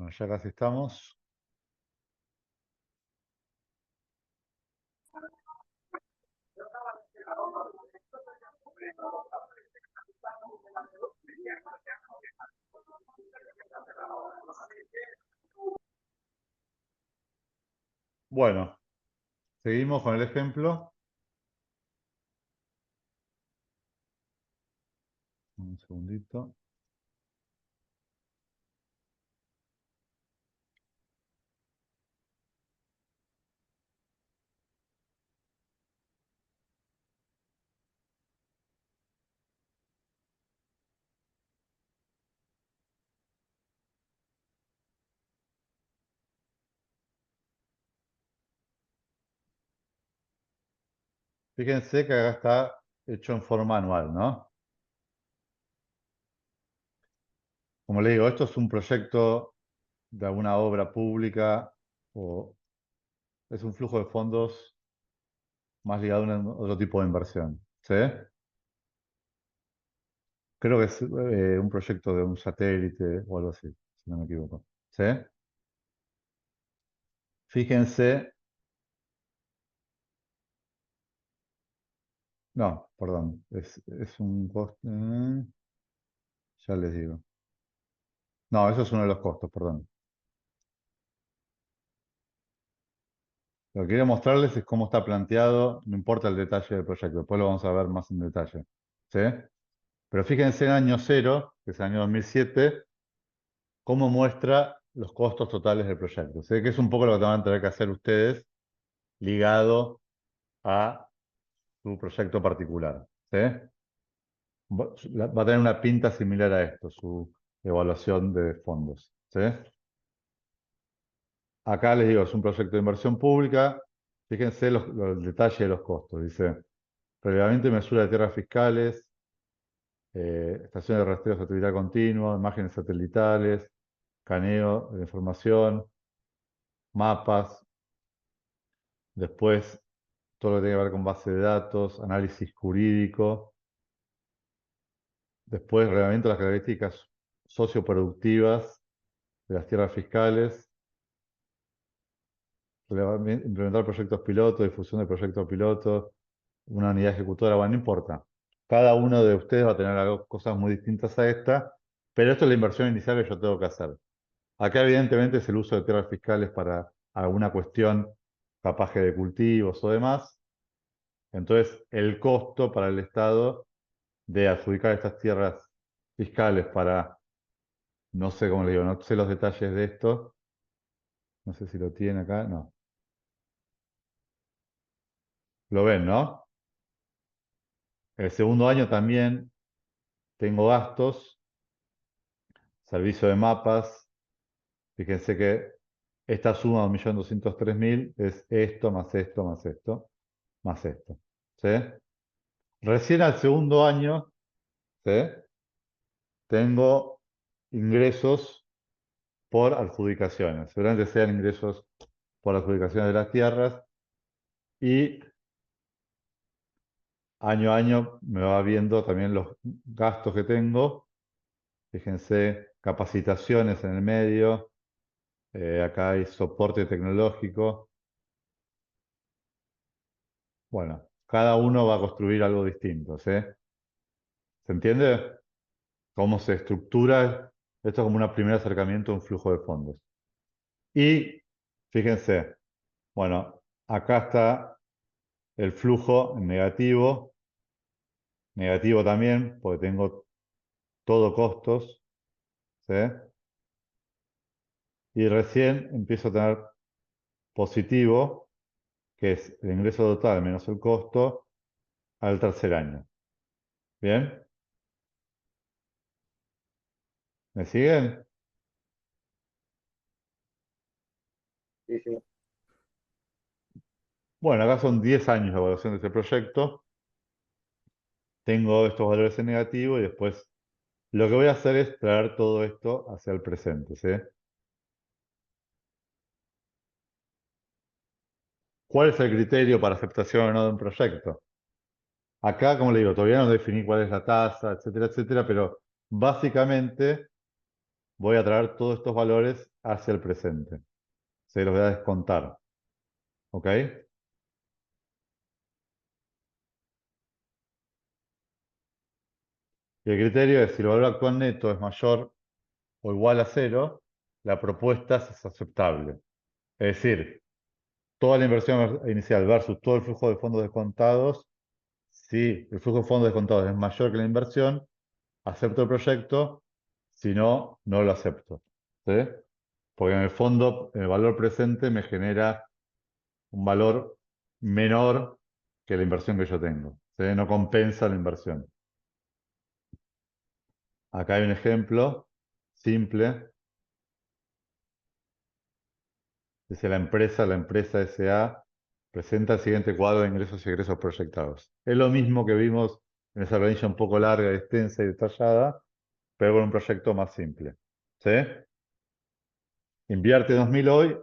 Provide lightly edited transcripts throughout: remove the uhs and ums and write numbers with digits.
Bueno, ya casi estamos. Bueno, seguimos con el ejemplo. Un segundito. Fíjense que acá está hecho en forma anual, ¿no? Como le digo, esto es un proyecto de alguna obra pública o es un flujo de fondos más ligado a otro tipo de inversión. ¿Sí? Creo que es un proyecto de un satélite o algo así, si no me equivoco. ¿Sí? Fíjense, no, perdón, es un costo, ya les digo. No, eso es uno de los costos, perdón. Lo que quiero mostrarles es cómo está planteado, no importa el detalle del proyecto, después lo vamos a ver más en detalle. ¿Sí? Pero fíjense en año cero, que es el año 2007, cómo muestra los costos totales del proyecto. ¿Sí? Que es un poco lo que van a tener que hacer ustedes ligado a su proyecto particular. ¿Sí? Va a tener una pinta similar a esto, su evaluación de fondos. ¿Sí? Acá les digo, es un proyecto de inversión pública. Fíjense los detalles de los costos. Dice, relevamiento y mesura de tierras fiscales, estaciones de rastreo satelital continuo, imágenes satelitales, escaneo de información, mapas, después todo lo que tiene que ver con base de datos, análisis jurídico, después relevamiento de las características socioproductivas de las tierras fiscales, implementar proyectos pilotos, difusión de proyectos pilotos, una unidad ejecutora, bueno, no importa. Cada uno de ustedes va a tener cosas muy distintas a esta, pero esto es la inversión inicial que yo tengo que hacer. Acá evidentemente es el uso de tierras fiscales para alguna cuestión capaz que de cultivos o demás. Entonces, el costo para el Estado de adjudicar estas tierras fiscales para, no sé cómo le digo, no sé los detalles de esto, no sé si lo tiene acá, no. Lo ven, ¿no? El segundo año también tengo gastos, servicio de mapas. Fíjense que esta suma de 1.203.000 es esto, más esto, más esto, más esto. ¿Sí? Recién al segundo año, ¿sí? Tengo ingresos por adjudicaciones. Seguramente sean ingresos por adjudicaciones de las tierras y año a año me va viendo también los gastos que tengo. Fíjense, capacitaciones en el medio. Acá hay soporte tecnológico. Bueno, cada uno va a construir algo distinto, ¿sí? ¿Se entiende? Cómo se estructura esto como un primer acercamiento a un flujo de fondos. Y fíjense, bueno, acá está el flujo en negativo, negativo también, porque tengo todo costos, ¿sí? Y recién empiezo a tener positivo, que es el ingreso total menos el costo, al tercer año. ¿Bien? ¿Me siguen? Sí, sí. Bueno, acá son 10 años de evaluación de este proyecto. Tengo estos valores en negativo y después lo que voy a hacer es traer todo esto hacia el presente, ¿sí? ¿Cuál es el criterio para aceptación o no de un proyecto? Acá, como le digo, todavía no definí cuál es la tasa, etcétera, etcétera, pero básicamente voy a traer todos estos valores hacia el presente. Se los voy a descontar. ¿Ok? Y el criterio es si el valor actual neto es mayor o igual a cero, la propuesta es aceptable. Es decir, toda la inversión inicial versus todo el flujo de fondos descontados. Si el flujo de fondos descontados es mayor que la inversión, acepto el proyecto. Si no, no lo acepto. ¿Sí? Porque en el fondo, el valor presente me genera un valor menor que la inversión que yo tengo. ¿Sí? No compensa la inversión. Acá hay un ejemplo simple. Dice la empresa SA, presenta el siguiente cuadro de ingresos y egresos proyectados. Es lo mismo que vimos en esa planilla un poco larga, extensa y detallada, pero con un proyecto más simple. ¿Sí? Invierte 2.000 hoy.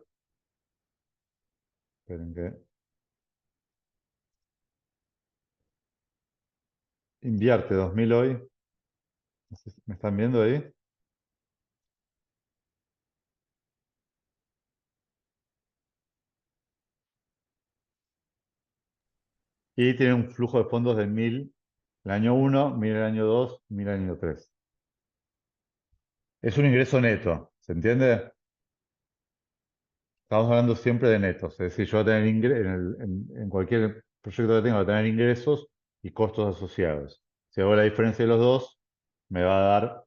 Esperen que. Invierte 2.000 hoy. No sé si ¿me están viendo ahí? Y tiene un flujo de fondos de 1.000 el año 1, 1.000 el año 2, 1.000 el año 3. Es un ingreso neto, ¿se entiende? Estamos hablando siempre de netos, es decir, yo voy a tener en cualquier proyecto que tenga, voy a tener ingresos y costos asociados. Si hago la diferencia de los dos, me va a dar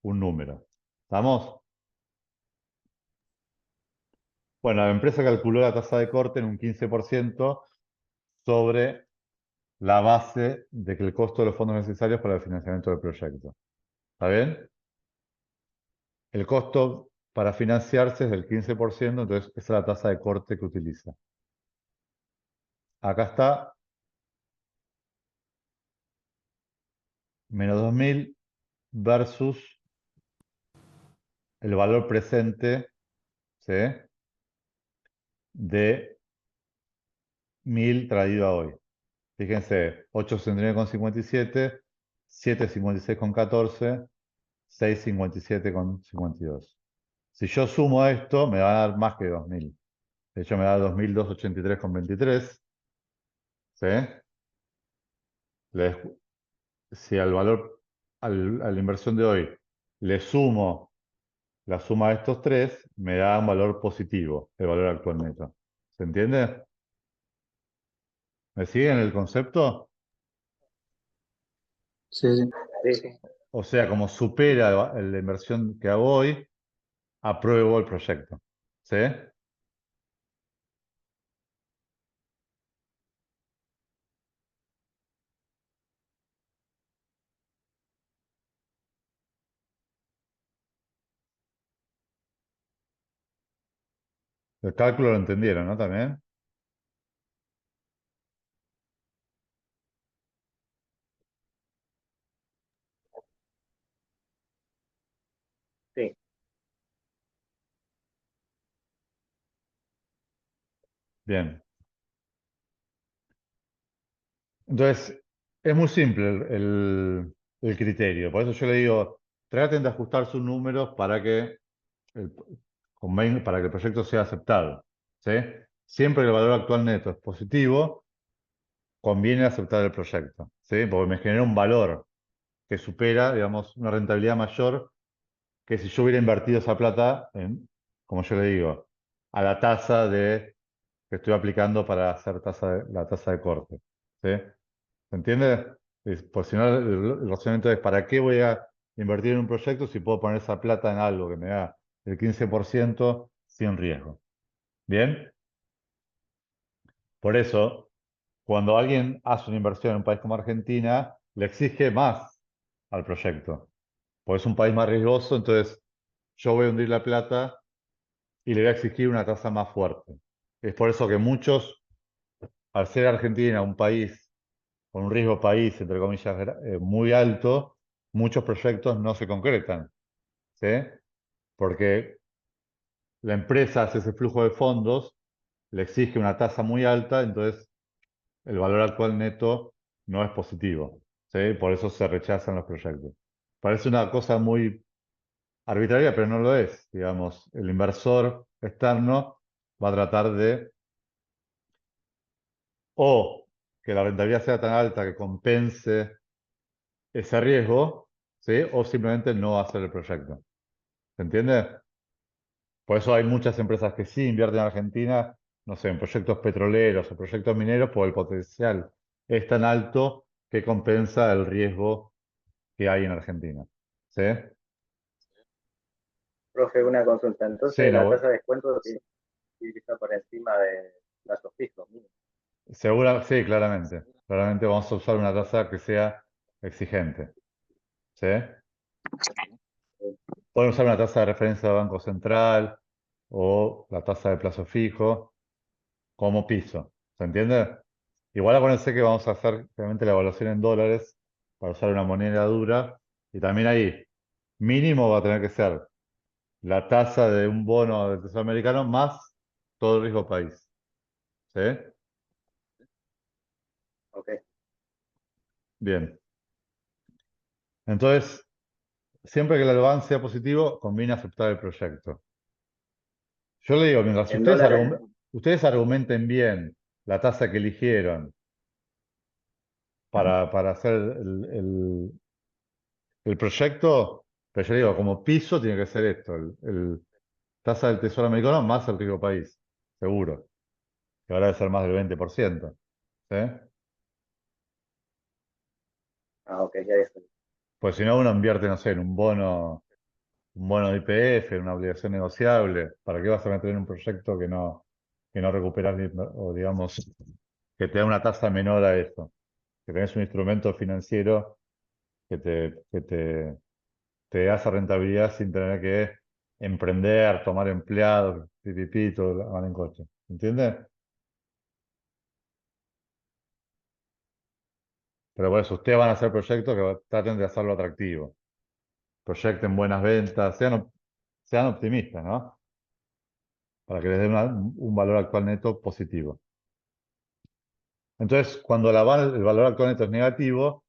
un número. ¿Estamos? Bueno, la empresa calculó la tasa de corte en un 15% sobre la base de que el costo de los fondos necesarios para el financiamiento del proyecto. ¿Está bien? El costo para financiarse es del 15%, entonces esa es la tasa de corte que utiliza. Acá está, menos 2.000 versus el valor presente, ¿sí?, de 1.000 traído a hoy. Fíjense, 8,69,57, 7,56,14, 6,57,52. Si yo sumo esto, me va a dar más que 2.000. De hecho, me da 2.283,23. ¿Sí? Le- si al valor, a la inversión de hoy, le sumo la suma de estos tres, me da un valor positivo, el valor actual neto. ¿Se entiende? ¿Me siguen el concepto? Sí, sí. Sí, sí. O sea, como supera la inversión que hago hoy, apruebo el proyecto. ¿Sí? El cálculo lo entendieron, ¿no? También. Sí. Bien. Entonces, es muy simple el criterio. Por eso yo le digo, traten de ajustar sus números para que el, para que el proyecto sea aceptado. ¿Sí? Siempre que el valor actual neto es positivo, conviene aceptar el proyecto. ¿Sí? Porque me genera un valor que supera, digamos, una rentabilidad mayor que si yo hubiera invertido esa plata en, como yo le digo, a la tasa que estoy aplicando para hacer la tasa de corte. ¿Sí? ¿Se entiende? Por si no, el razonamiento es, ¿para qué voy a invertir en un proyecto si puedo poner esa plata en algo que me da el 15% sin riesgo? ¿Bien? Por eso, cuando alguien hace una inversión en un país como Argentina, le exige más al proyecto. Porque es un país más riesgoso, entonces yo voy a hundir la plata y le voy a exigir una tasa más fuerte. Es por eso que muchos, al ser Argentina un país con un riesgo país, entre comillas, muy alto, muchos proyectos no se concretan, ¿sí? Porque la empresa hace ese flujo de fondos, le exige una tasa muy alta, entonces el valor actual neto no es positivo, ¿sí? Por eso se rechazan los proyectos. Parece una cosa muy arbitraria, pero no lo es. Digamos, el inversor externo va a tratar de o que la rentabilidad sea tan alta que compense ese riesgo, ¿sí? O simplemente no hacer el proyecto. ¿Se entiende? Por eso hay muchas empresas que sí invierten en Argentina, no sé, en proyectos petroleros o proyectos mineros, porque el potencial es tan alto que compensa el riesgo que hay en Argentina. ¿Sí? Profe, una consulta. Sí, Entonces, la no, tasa de descuento tiene que estar por encima de plazos fijos, mínimo. segura, sí, claramente. Claramente vamos a usar una tasa que sea exigente. ¿Sí? Pueden usar una tasa de referencia del Banco Central o la tasa de plazo fijo como piso. ¿Se entiende? Igual acuérdense que vamos a hacer realmente la evaluación en dólares para usar una moneda dura. Y también ahí, mínimo va a tener que ser la tasa de un bono del Tesoro americano más todo el riesgo país. ¿Sí? Ok. Bien. Entonces, siempre que el avance sea positivo, conviene aceptar el proyecto. Yo le digo, mientras En dólares, ustedes argumenten bien la tasa que eligieron para hacer el proyecto, pero yo digo, como piso tiene que ser esto, tasa del Tesoro americano más el riesgo país, seguro, que ahora debe ser más del 20%. ¿Sí? ok, ya es. Pues si no, uno invierte, no sé, en un bono de YPF, en una obligación negociable. ¿Para qué vas a meter en un proyecto que no recuperas, o digamos, que te da una tasa menor a eso? Que tenés un instrumento financiero que te da esa rentabilidad sin tener que emprender, tomar empleados, pipipi, todo lo van en coche. ¿Entiendes? Pero por eso, ustedes van a hacer proyectos que traten de hacerlo atractivo. Proyecten buenas ventas, sean optimistas, ¿no? Para que les den un valor actual neto positivo. Entonces, cuando el valor actual neto es negativo,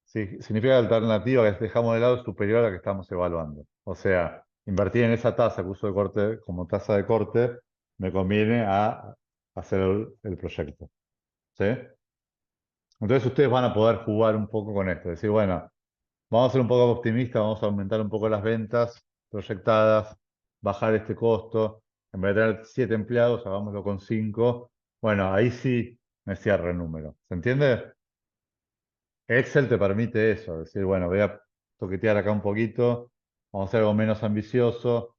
significa que la alternativa que dejamos de lado es superior a la que estamos evaluando. O sea, invertir en esa tasa que uso de corte como tasa de corte me conviene a hacer el proyecto. ¿Sí? Entonces ustedes van a poder jugar un poco con esto. Decir, bueno, vamos a ser un poco optimistas, vamos a aumentar un poco las ventas proyectadas, bajar este costo. En vez de tener 7 empleados, hagámoslo con 5. Bueno, ahí sí me cierra el número. ¿Se entiende? Excel te permite eso, decir, bueno, voy a toquetear acá un poquito, vamos a hacer algo menos ambicioso,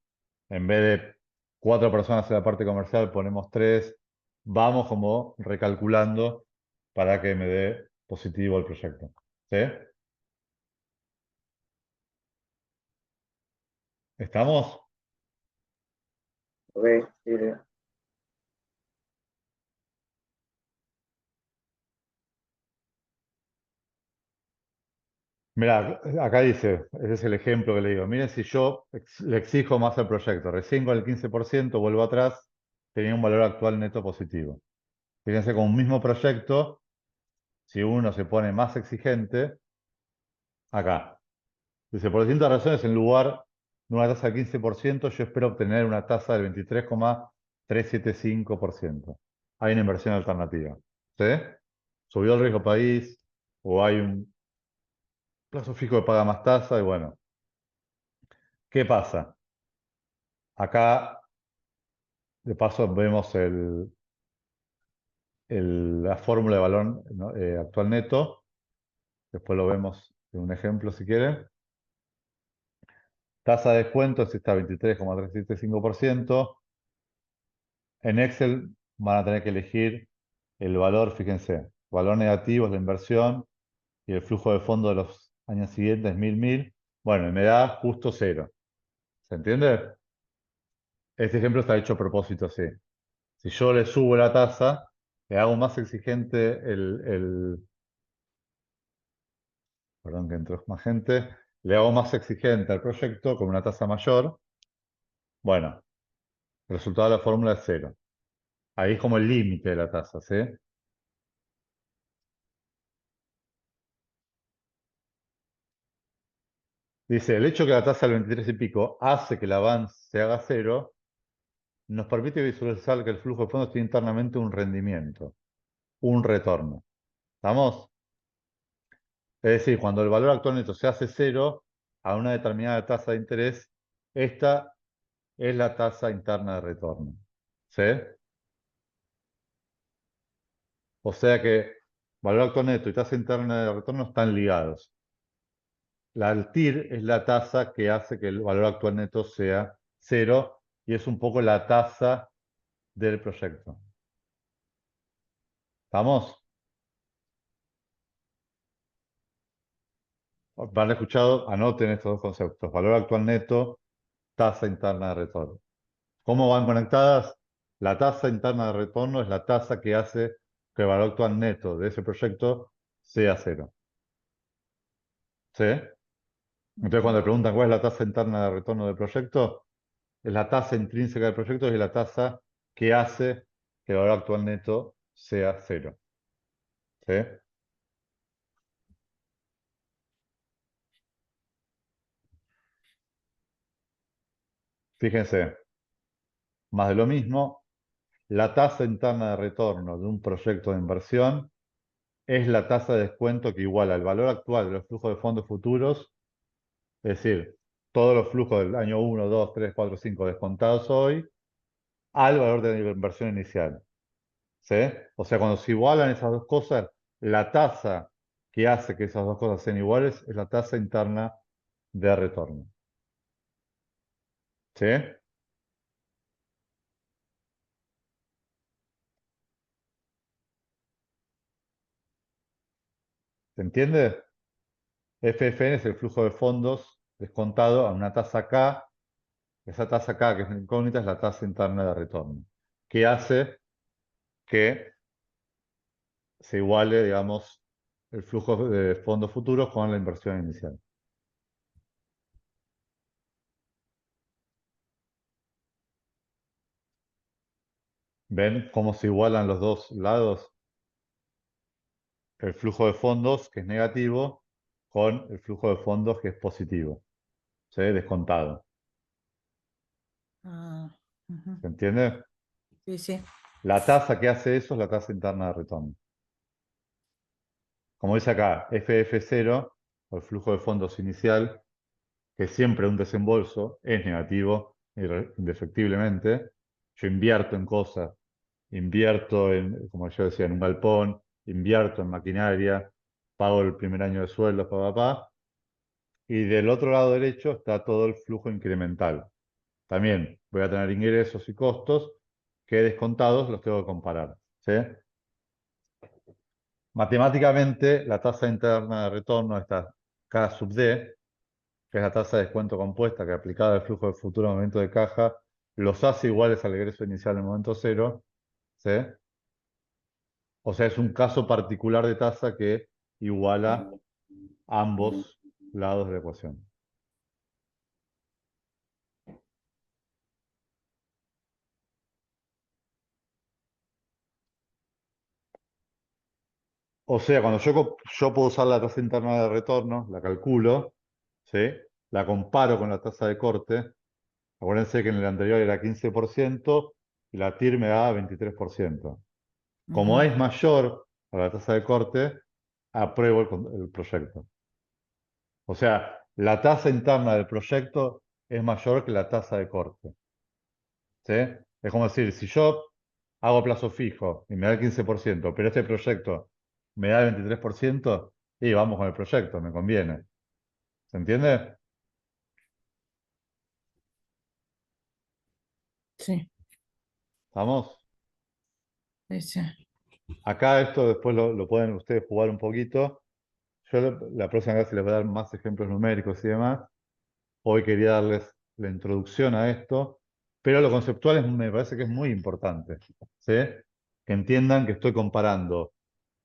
en vez de 4 personas en la parte comercial, ponemos 3, vamos como recalculando para que me dé positivo el proyecto. ¿Sí? ¿Estamos? Ok, sí, sí. Mira, acá dice, ese es el ejemplo que le digo, miren si yo le exijo más al proyecto, recién con el 15% vuelvo atrás, tenía un valor actual neto positivo. Fíjense, con un mismo proyecto, si uno se pone más exigente, acá. Dice, por distintas razones, en lugar de una tasa del 15%, yo espero obtener una tasa del 23,375%. Hay una inversión alternativa. ¿Sí? Subió el riesgo país, o hay un plazo fijo que paga más tasa, y bueno, ¿qué pasa? Acá, de paso, vemos la fórmula de valor, ¿no? Actual neto. Después lo vemos en un ejemplo si quieren. Tasa de descuento es esta 23,375%. En Excel van a tener que elegir el valor, fíjense, valor negativo es la inversión y el flujo de fondo de los años siguientes, 1000. Bueno, y me da justo cero. ¿Se entiende? Este ejemplo está hecho a propósito así. Si yo le subo la tasa, le hago más exigente perdón que entró más gente, le hago más exigente al proyecto con una tasa mayor, bueno, el resultado de la fórmula es cero. Ahí es como el límite de la tasa, ¿sí? Dice, el hecho que la tasa del 23 y pico hace que el avance se haga cero, nos permite visualizar que el flujo de fondos tiene internamente un rendimiento, un retorno. ¿Estamos? Es decir, cuando el valor actual neto se hace cero a una determinada tasa de interés, esta es la tasa interna de retorno. ¿Sí? O sea que valor actual neto y tasa interna de retorno están ligados. La TIR es la tasa que hace que el valor actual neto sea cero y es un poco la tasa del proyecto. ¿Estamos? Van escuchado, anoten estos dos conceptos. Valor actual neto, tasa interna de retorno. ¿Cómo van conectadas? La tasa interna de retorno es la tasa que hace que el valor actual neto de ese proyecto sea cero. ¿Sí? Entonces, cuando le preguntan cuál es la tasa interna de retorno del proyecto, es la tasa intrínseca del proyecto y es la tasa que hace que el valor actual neto sea cero. ¿Sí? Fíjense, más de lo mismo, la tasa interna de retorno de un proyecto de inversión es la tasa de descuento que iguala el valor actual de los flujos de fondos futuros, es decir, todos los flujos del año 1, 2, 3, 4, 5 descontados hoy, al valor de la inversión inicial. ¿Sí? O sea, cuando se igualan esas dos cosas, la tasa que hace que esas dos cosas sean iguales es la tasa interna de retorno. ¿Sí? ¿Se entiende? FFN es el flujo de fondos descontado a una tasa K. Esa tasa K, que es una incógnita, es la tasa interna de retorno, que hace que se iguale, digamos, el flujo de fondos futuros con la inversión inicial. ¿Ven cómo se igualan los dos lados? El flujo de fondos, que es negativo, con el flujo de fondos, que es positivo. ¿Sí? Descontado. Ah, ujú. ¿Se entiende? Sí, sí. La tasa que hace eso es la tasa interna de retorno. Como dice acá, FF0, o el flujo de fondos inicial, que siempre un desembolso es negativo, indefectiblemente. Yo invierto en cosas, invierto en, como yo decía, en un galpón, invierto en maquinaria, pago el primer año de sueldos, papá. Y del otro lado derecho está todo el flujo incremental. También voy a tener ingresos y costos que descontados los tengo que comparar. ¿Sí? Matemáticamente, la tasa interna de retorno está K sub D, que es la tasa de descuento compuesta que aplicada al flujo de futuro momento de caja, los hace iguales al egreso inicial en el momento cero. ¿Sí? O sea, es un caso particular de tasa que iguala ambos lados de la ecuación. O sea, cuando yo puedo usar la tasa interna de retorno, la calculo, ¿sí? La comparo con la tasa de corte. Acuérdense que en el anterior era 15% y la TIR me da 23%. Como Ujú. es mayor a la tasa de corte, apruebo el proyecto. O sea, la tasa interna del proyecto es mayor que la tasa de corte. ¿Sí? Es como decir, si yo hago plazo fijo y me da el 15%, pero este proyecto me da el 23%, y vamos con el proyecto, me conviene. ¿Se entiende? Sí, ¿Vamos? sí, sí. Acá esto después lo pueden ustedes jugar un poquito. Yo la próxima vez les voy a dar más ejemplos numéricos y demás. Hoy quería darles la introducción a esto, pero lo conceptual me parece que es muy importante. ¿Sí? Que entiendan que estoy comparando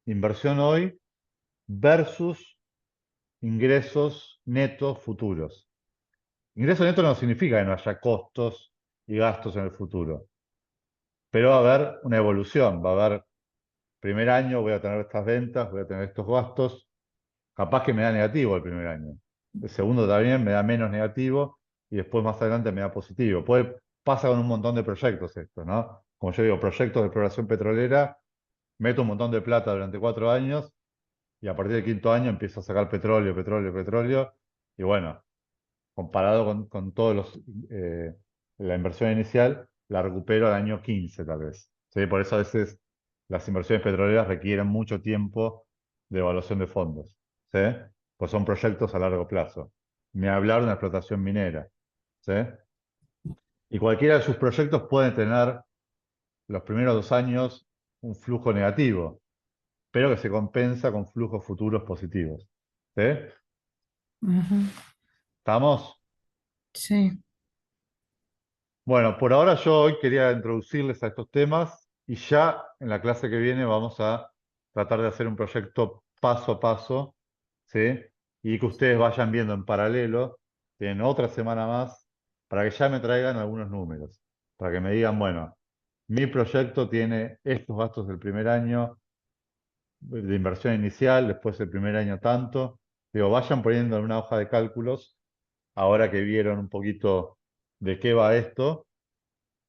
inversión hoy versus ingresos netos futuros. Ingreso neto no significa que no haya costos y gastos en el futuro, pero va a haber una evolución, va a haber, primer año voy a tener estas ventas, voy a tener estos gastos, capaz que me da negativo el primer año. el segundo también me da menos negativo y después más adelante me da positivo. Pasa con un montón de proyectos esto, ¿no? Como yo digo, proyectos de exploración petrolera, meto un montón de plata durante 4 años y a partir del quinto año empiezo a sacar petróleo, petróleo, petróleo y bueno, comparado con todos la inversión inicial, la recupero al año 15 tal vez. ¿Sí? Por eso a veces las inversiones petroleras requieren mucho tiempo de evaluación de fondos. ¿Sí? Pues son proyectos a largo plazo. Ni hablar de una explotación minera. ¿Sí? Y cualquiera de sus proyectos puede tener los primeros 2 años un flujo negativo, pero que se compensa con flujos futuros positivos. ¿Sí? Ujú. ¿Estamos? Sí, Bueno, por ahora yo hoy quería introducirles a estos temas y ya en la clase que viene vamos a tratar de hacer un proyecto paso a paso, ¿sí? Y que ustedes vayan viendo en paralelo, tienen otra semana más, para que ya me traigan algunos números, para que me digan, bueno, mi proyecto tiene estos gastos del primer año de inversión inicial, después el primer año tanto. Digo, vayan poniendo en una hoja de cálculos, ahora que vieron un poquito de qué va esto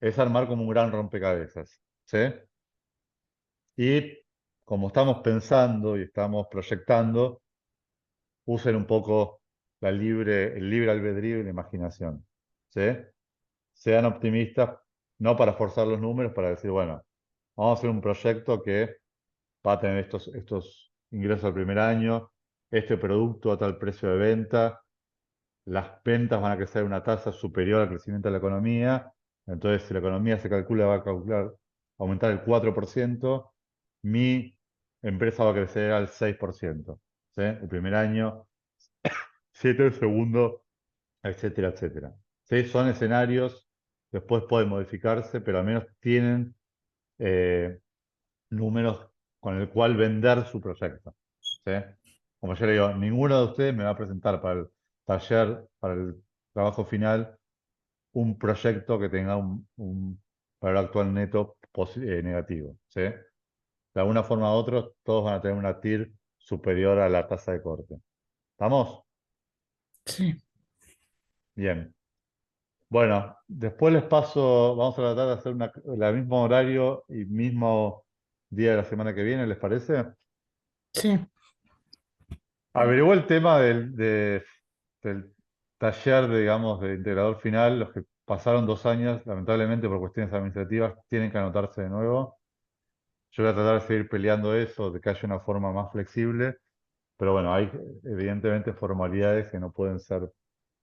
es armar como un gran rompecabezas, ¿sí? Y como estamos pensando y estamos proyectando, usen un poco el libre albedrío y la imaginación, ¿sí? Sean optimistas, no para forzar los números, para decir, bueno, vamos a hacer un proyecto que va a tener estos ingresos al primer año, este producto a tal precio de venta, las ventas van a crecer a una tasa superior al crecimiento de la economía. Entonces, si la economía va a calcular, aumentar el 4%, mi empresa va a crecer al 6%. ¿Sí? El primer año, 7 el segundo, etcétera, etcétera. ¿Sí? Son escenarios, después pueden modificarse, pero al menos tienen eh, números con el cual vender su proyecto. ¿Sí? Como yo le digo, ninguno de ustedes me va a presentar para el taller, para el trabajo final, un proyecto que tenga un valor actual neto negativo. ¿Sí? De alguna forma u otra, todos van a tener una TIR superior a la tasa de corte. ¿Estamos? sí, Bien. Bueno, después les paso, vamos a tratar de hacer el mismo horario y mismo día de la semana que viene, ¿les parece? sí. Averiguó el tema del taller, digamos, de integrador final. Los que pasaron 2 años, lamentablemente por cuestiones administrativas, tienen que anotarse de nuevo. Yo voy a tratar de seguir peleando eso, de que haya una forma más flexible, pero bueno, hay evidentemente formalidades que no pueden ser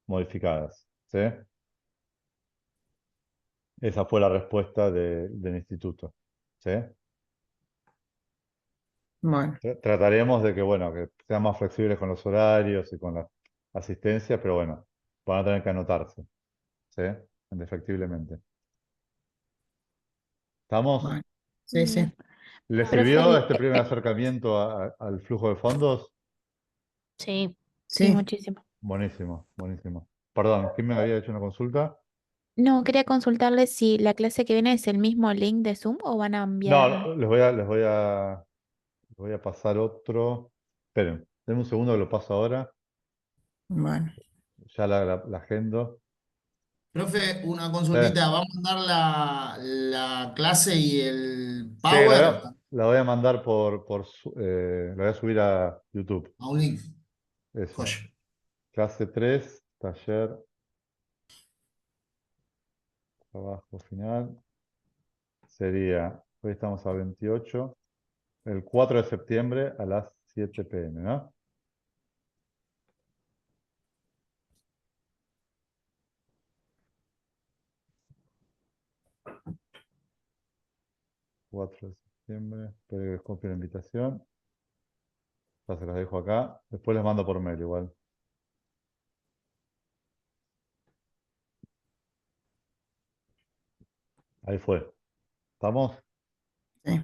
modificadas. ¿Sí? Esa fue la respuesta del instituto. ¿Sí? Bueno, Trataremos de que, bueno, que sean más flexibles con los horarios y con la asistencia, pero bueno, van a tener que anotarse. ¿Sí? Indefectiblemente. ¿Estamos? bueno. Sí, sí. ¿Le Profe, sirvió este primer acercamiento al flujo de fondos? sí, sí, Sí. muchísimo. Buenísimo, buenísimo. Perdón, ¿quién me había hecho una consulta? No, quería consultarle si la clase que viene es el mismo link de Zoom o van a enviar. No, les voy a pasar otro. Esperen, denme un segundo que lo paso ahora. Bueno, Ya la agendo. Profe, una Eh, consultita. ¿Va a mandar la clase y el sí, Power la voy a mandar la voy a subir a YouTube. a un link? Eso. Joya. Clase 3 taller, trabajo final. Sería, hoy estamos a 28, el 4 de septiembre a las 7 p.m., ¿no? 4 de septiembre, espero que les copie la invitación. Ya se las dejo acá. Después les mando por mail igual. Ahí fue. ¿Estamos? sí.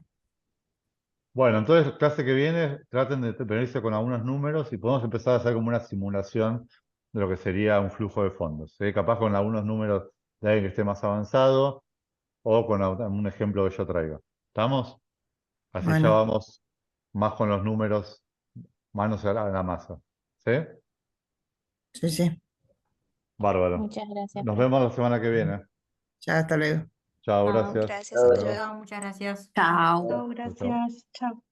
Bueno, entonces, clase que viene, traten de venirse con algunos números y podemos empezar a hacer como una simulación de lo que sería un flujo de fondos. ¿Sí? Capaz con algunos números de alguien que esté más avanzado o con un ejemplo que yo traiga. ¿Estamos? Así ya Bueno, vamos más con los números, manos a la masa. ¿Sí? Sí, sí. Bárbaro. Muchas gracias, Nos profe. vemos la semana que viene. Ya, hasta luego. Chao, Chao. gracias. Gracias, Hasta hasta luego. luego. Chao, muchas gracias. Chao. Chao. Chao, chao. Gracias. Chao.